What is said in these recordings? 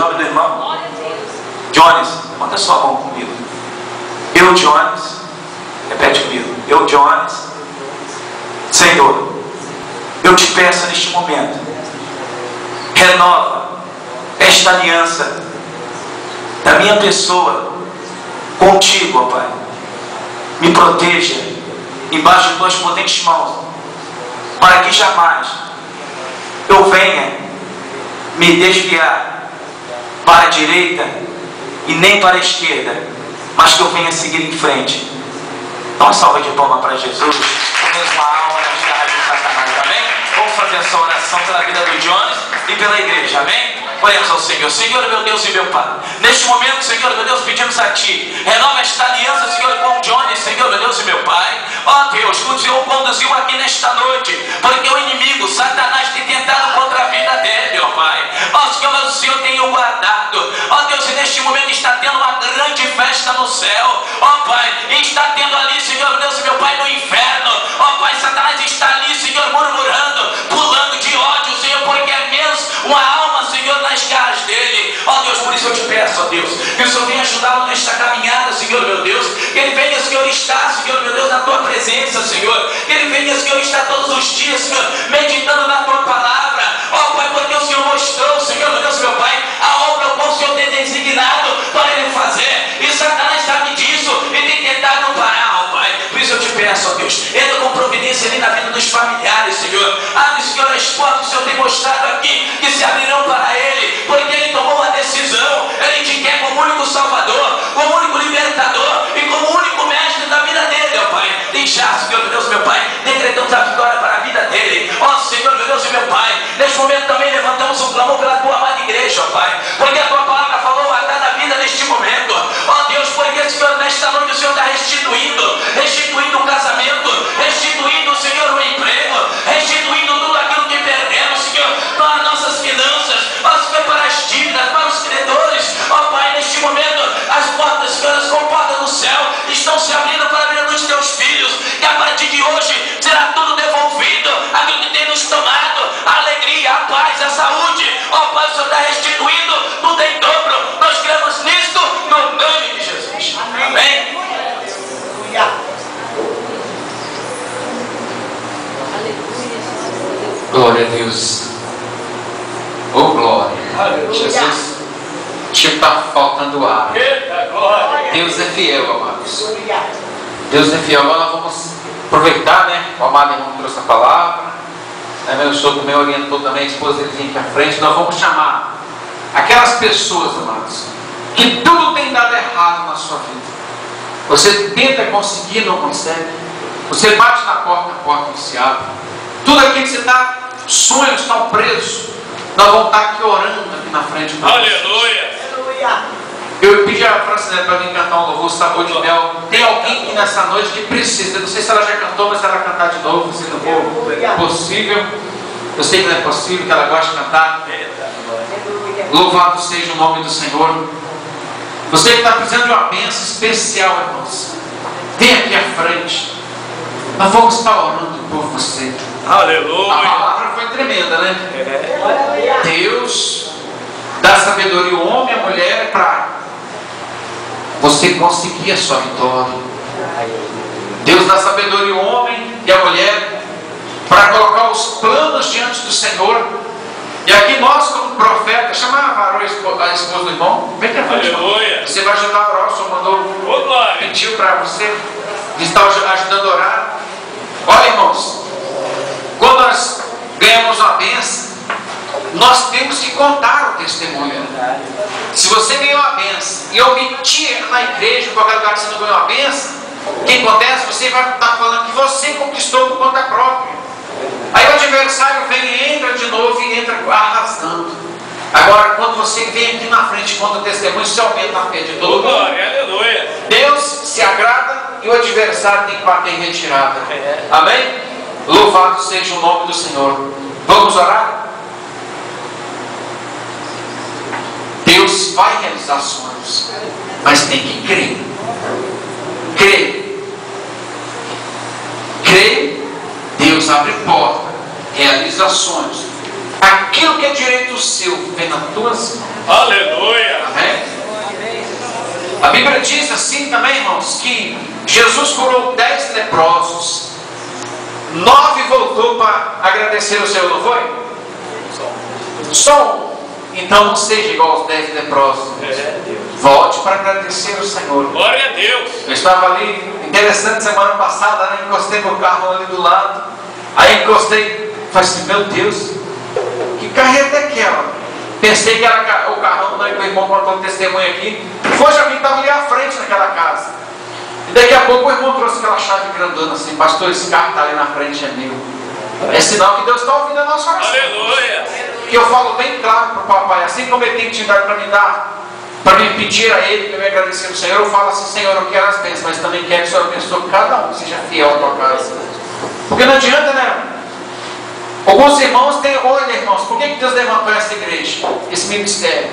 nome do irmão? Jones. Levanta sua mão comigo. Eu, Jones. Repete comigo. Eu, Jones. Senhor, eu te peço neste momento, renova esta aliança da minha pessoa contigo, ó Pai. Me proteja embaixo de tuas potentes mãos, para que jamais eu venha me desviar para a direita e nem para a esquerda, mas que eu venha seguir em frente. Dá uma salva de palmas para Jesus. Com mesma alma nas garras de Satanás, amém? Vamos fazer essa oração pela vida do Jones e pela igreja, amém? Oremos ao Senhor. Senhor, meu Deus e meu Pai, neste momento, Senhor, meu Deus, pedimos a Ti, renova esta aliança, Senhor, com o Jones, Senhor, meu Deus e meu Pai. Ó Deus, o Senhor conduziu aqui nesta noite, porque o inimigo, Satanás, tem tentado contra a vida dele, ó Pai. Ó Senhor, mas o Senhor tem o guardado. Ó Deus, e neste momento está tendo uma grande festa no céu, ó Pai, e está tendo ali, Senhor, meu Deus e meu Pai, no inferno, ó Pai, Satanás está ali, Senhor, murmurando, pulando de ódio, Senhor, porque é menos uma alma, Senhor, nas garras dele. Ó Deus, por isso eu te peço, ó Deus, que o Senhor venha ajudá-lo nesta caminhada, Senhor, meu Deus, que ele venha, Senhor, estar, Senhor, meu Deus, na tua presença, Senhor, que ele venha, Senhor, estar todos os dias, Senhor, meditando na tua palavra, ó Pai, porque o Senhor mostrou, Senhor, meu Deus, meu Pai, a obra que o Senhor tem designado para ele fazer, e Satanás sabe disso e tem tentado parar, ó Pai. Por isso eu te peço, ó Deus, entra com providência ali na vida dos familiares, Senhor. Abre, Senhor, as portas que o Senhor tem mostrado aqui, que se abrirão para ele, porque ele tomou uma decisão. Ele te quer como único Salvador, como único libertador e como único mestre da vida dele, ó Pai. E já, Senhor, meu Deus, meu Pai, decretamos a vitória para a vida dele. Ó Senhor, meu Deus e meu Pai, neste momento também levantamos um clamor pela tua amada igreja, ó Pai, porque a tua palavra falou a cada vida neste momento. Ó Deus, porque, Senhor, nesta noite o Senhor está restituindo o casamento, restituindo, Senhor, o emprego, restituindo tudo aquilo que perdemos, Senhor, para as nossas finanças, ó Senhor, para as dívidas, para os credores, ó Pai, neste momento as portas, Senhor, as comportas do céu estão se abrindo para a vida dos teus filhos, que a partir de hoje será tudo devolvido, aquilo que tem nos tomado, a alegria, a paz, a saúde, ó Pai, o Senhor está restituindo tudo em dobro. Nós cremos nisto no nome de Jesus, amém? Glória a Deus. Oh, glória. Jesus, tipo, está faltando ar. Deus é fiel, amados. Deus é fiel. Agora nós vamos aproveitar, né? O amado irmão trouxe a palavra, né? Meu sogro também orientou também, a esposa dele vinha aqui à frente. Nós vamos chamar aquelas pessoas, amados, que tudo tem dado errado na sua vida. Você tenta conseguir, não consegue. Você bate na porta, a porta não se abre. Tudo aquilo que você está, sonhos estão presos. Nós vamos estar aqui orando aqui na frente. Aleluia! Eu pedi a Francinete para vir cantar um louvor, sabor de mel. Tem alguém aqui nessa noite que precisa, não sei se ela já cantou, mas se ela cantar de novo, se não for possível, eu sei que não é possível, que ela gosta de cantar. Louvado seja o nome do Senhor. Você que está precisando de uma bênção especial, irmãos, vem aqui à frente. Nós vamos estar orando por você. Aleluia! A palavra foi tremenda, né? Deus dá sabedoria ao homem e à mulher para você conseguir a sua vitória. Deus dá sabedoria ao homem e à mulher para colocar os planos diante do Senhor. E aqui nós, como profeta, chama a esposa do irmão, vem cá, aleluia. Você vai ajudar a orar, o Senhor mandou, pediu para você, está ajudando a orar. Olha, irmãos, quando nós ganhamos uma bênção, nós temos que contar o testemunho. Se você ganhou a bênção e omitir na igreja, em qualquer lugar que você não ganhou a bênção, o que acontece? Você vai estar falando que você conquistou por conta própria. Aí o adversário vem e entra de novo e entra arrasando. Agora, quando você vem aqui na frente e conta o testemunho, você aumenta a fé de todo mundo. Aleluia! Deus se agrada e o adversário tem que bater em retirada. Amém? Louvado seja o nome do Senhor. Vamos orar? Deus vai realizar sonhos, mas tem que crer. Crer. Crer. Deus abre porta, realiza sonhos. Aquilo que é direito seu vem nas tuas mãos. Aleluia. Amém? A Bíblia diz assim também, irmãos, que Jesus curou 10 leprosos. 9 voltou para agradecer o Senhor, não foi? Só um. Então não seja igual aos 10 leprosos. Volte para agradecer o Senhor. Glória a Deus. Eu estava ali, interessante, semana passada, né? Encostei meu carro ali do lado. Aí encostei, falei assim, meu Deus, que carreta é aquela? Pensei que era o carrão, né, que o irmão contou um testemunho aqui. Foi já que estava ali à frente naquela casa. E daqui a pouco o irmão trouxe aquela chave grandona assim, pastor, esse carro está ali na frente, é meu. É sinal que Deus está ouvindo a nossa oração. Aleluia. E eu falo bem claro para o papai, assim como ele tem intimidade para me dar, para me pedir a ele, para me agradecer ao Senhor, eu falo assim, Senhor, eu quero as bênçãos, mas também quero que o Senhor abençoe cada um, seja fiel à tua casa. Porque não adianta, né? Alguns irmãos têm, olha irmãos, por que Deus levantou essa igreja, esse ministério?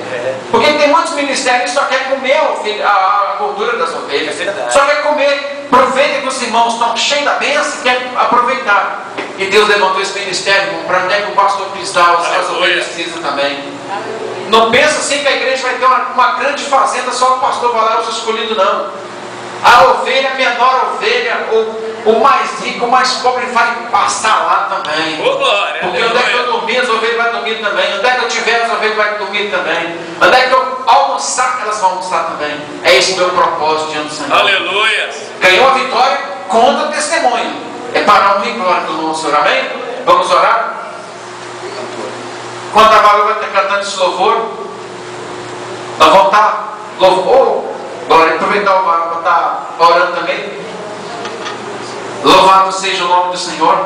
Porque tem muitos ministérios que só querem comer a gordura das ovelhas, só quer comer, aproveita que os irmãos estão cheios da bênção e querem aproveitar. E Deus levantou esse ministério para onde é que o pastor cristal, as ovelhas precisam também. Não pensa assim que a igreja vai ter uma grande fazenda, só o pastor vai lá, eu sou escolhido, não. A ovelha, a menor ovelha, o mais rico, o mais pobre vai passar lá também. Porque onde é que eu dormir, as ovelhas vão dormir também. Onde é que eu tiver, as ovelhas vão dormir também. Onde é que eu almoçar, elas vão almoçar também. É esse o meu propósito diante do Senhor. Aleluia. Ganhou a vitória, conta o testemunho. É para honra e glória do nosso Senhor. Amém? Vamos orar? Quando a Varu vai estar cantando esse louvor, nós vamos estar louvor. Glória, aproveitar o Varu para estar orando também. Louvado seja o nome do Senhor.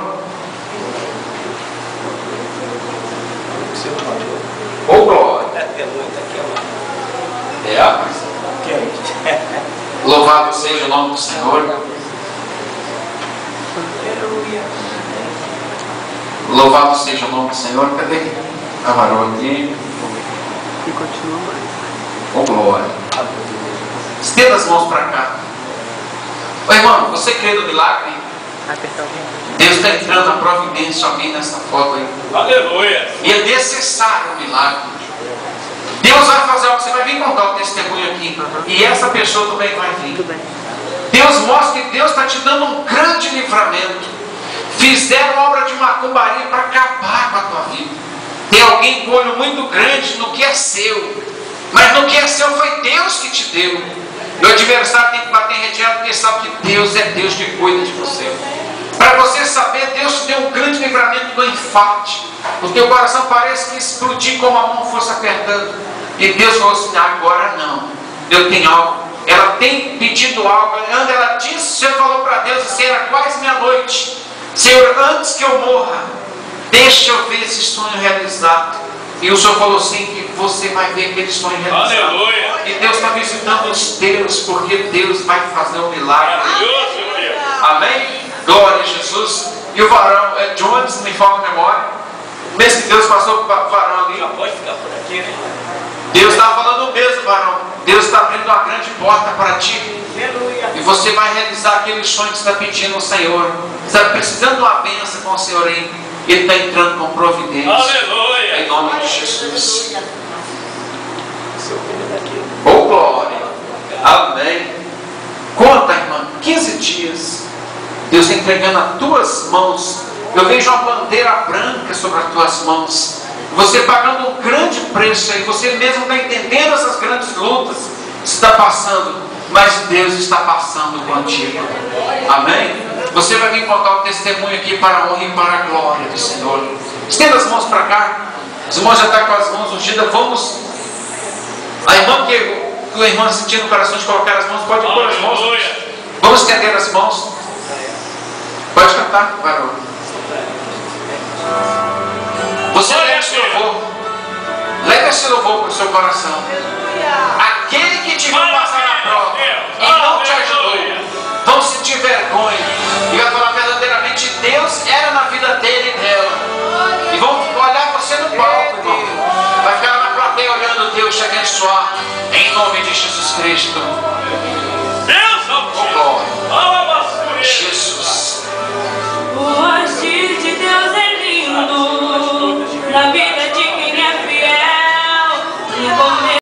Ô glória. É, rapaz. Louvado seja o nome do Senhor. Louvado seja o nome do Senhor. Cadê a Varu aqui? E continua mais. Ô glória. Estenda as mãos para cá. Ô irmão, você crê no milagre? Deus está entrando na providência alguém nessa foto aí. Aleluia. E é necessário um milagre. Deus vai fazer algo, você vai vir contar o testemunho aqui. E essa pessoa também vai vir. Deus mostra que Deus está te dando um grande livramento. Fizeram obra de macumbaria para acabar com a tua vida. Tem alguém com olho muito grande no que é seu. Mas no que é seu foi Deus que te deu. E o adversário tem que bater em retirada porque sabe que Deus é Deus que cuida de você. Para você saber, Deus te deu um grande livramento do infarte. O teu coração parece que explodir como a mão fosse apertando. E Deus falou assim, agora não. Eu tenho algo. Ela tem pedido algo. Ela disse, o Senhor falou para Deus assim, era quase meia-noite. Senhor, antes que eu morra, deixa eu ver esse sonho realizado. E o Senhor falou assim, que você vai ver aquele sonho realizado. Aleluia. E Deus está visitando os teus, porque Deus vai fazer um milagre. Amém? Glória a Jesus. E o varão, Jones, me falta a memória. Mesmo que Deus passou para o varão ali. Já pode ficar por aqui, né? Deus está falando o mesmo, varão. Deus está abrindo uma grande porta para ti. E você vai realizar aquele sonho que você está pedindo ao Senhor. Você está precisando de uma bênção com o Senhor aí. Ele está entrando com providência. Aleluia. Em nome de Jesus. Oh glória. Amém. Conta, irmã. 15 dias. Deus está entregando as tuas mãos. Eu vejo uma bandeira branca sobre as tuas mãos. Você pagando um grande preço aí. Você mesmo está entendendo essas grandes lutas que você está passando. Mas Deus está passando contigo. Amém? Você vai vir contar o testemunho aqui para a honra e para a glória do Senhor. Estenda as mãos para cá. Os irmãos já estão com as mãos ungidas. Vamos. A irmã que o irmão sentiu no coração de colocar as mãos, pode pôr as mãos. Vamos estender as mãos. Pode cantar, varão. Você leva esse louvor. Leve esse louvor para o seu coração. Aquele que te viu passar na prova e não te ajudou, vão sentir vergonha e vai falar verdadeiramente Deus era na vida dele e dela. E vão olhar você no palco, irmão. Vai ficar na plateia olhando Deus te abençoar em nome de Jesus Cristo.